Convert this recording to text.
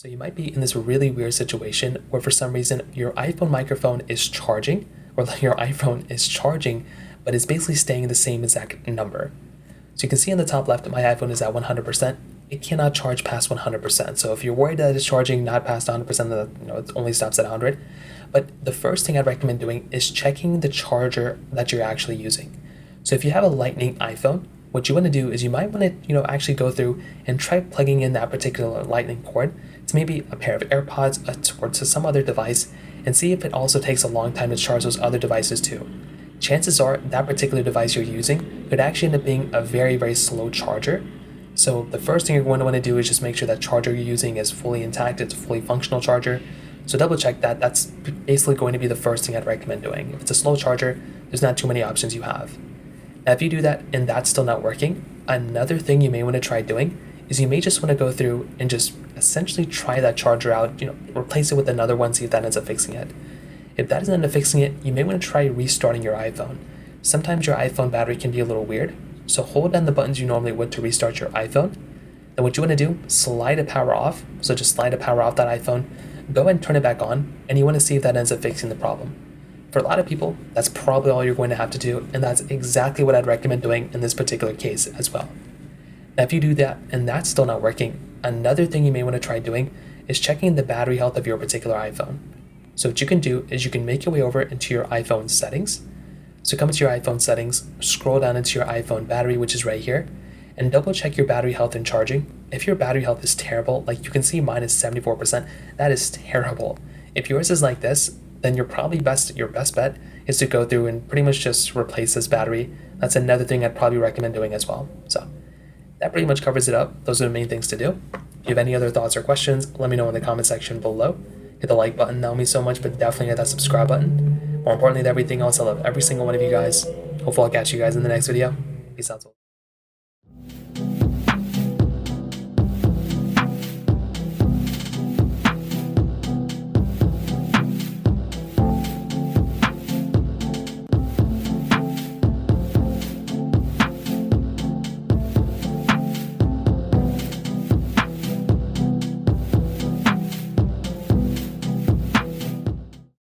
So you might be in this really weird situation where for some reason your iPhone microphone is charging, or your iPhone is charging, but it's basically staying the same exact number. So you can see on the top left, my iPhone is at 100%. It cannot charge past 100%. So if you're worried that it's charging not past 100%, that it only stops at 100. But the first thing I'd recommend doing is checking the charger that you're actually using. So if you have a Lightning iPhone, what you want to do is you might want to, actually go through and try plugging in that particular Lightning cord to maybe a pair of AirPods or to some other device and see if it also takes a long time to charge those other devices too. Chances are that particular device you're using could actually end up being a very, very slow charger. So the first thing you're going to want to do is just make sure that charger you're using is fully intact, it's a fully functional charger. So double check that. That's basically going to be the first thing I'd recommend doing. If it's a slow charger, there's not too many options you have. Now, if you do that and that's still not working, another thing you may want to try doing is you may just want to go through and just essentially try that charger out, replace it with another one, see if that ends up fixing it. If that doesn't end up fixing it, you may want to try restarting your iPhone. Sometimes your iPhone battery can be a little weird, so hold down the buttons you normally would to restart your iPhone. Then what you want to do, slide a power off, so just slide a power off that iPhone, go ahead and turn it back on, and you want to see if that ends up fixing the problem. For a lot of people, that's probably all you're going to have to do, and that's exactly what I'd recommend doing in this particular case as well. Now, if you do that and that's still not working, another thing you may want to try doing is checking the battery health of your particular iPhone. So what you can do is you can make your way over into your iPhone settings. So come into your iPhone settings, scroll down into your iPhone battery, which is right here, and double check your battery health and charging. If your battery health is terrible, like you can see mine is 74%, that is terrible. If yours is like this, then your best bet is to go through and pretty much just replace this battery. That's another thing I'd probably recommend doing as well. So that pretty much covers it up. Those are the main things to do. If you have any other thoughts or questions, let me know in the comment section below. Hit the like button, that will mean so much, but definitely hit that subscribe button. More importantly than everything else, I love every single one of you guys. Hopefully I'll catch you guys in the next video. Peace out.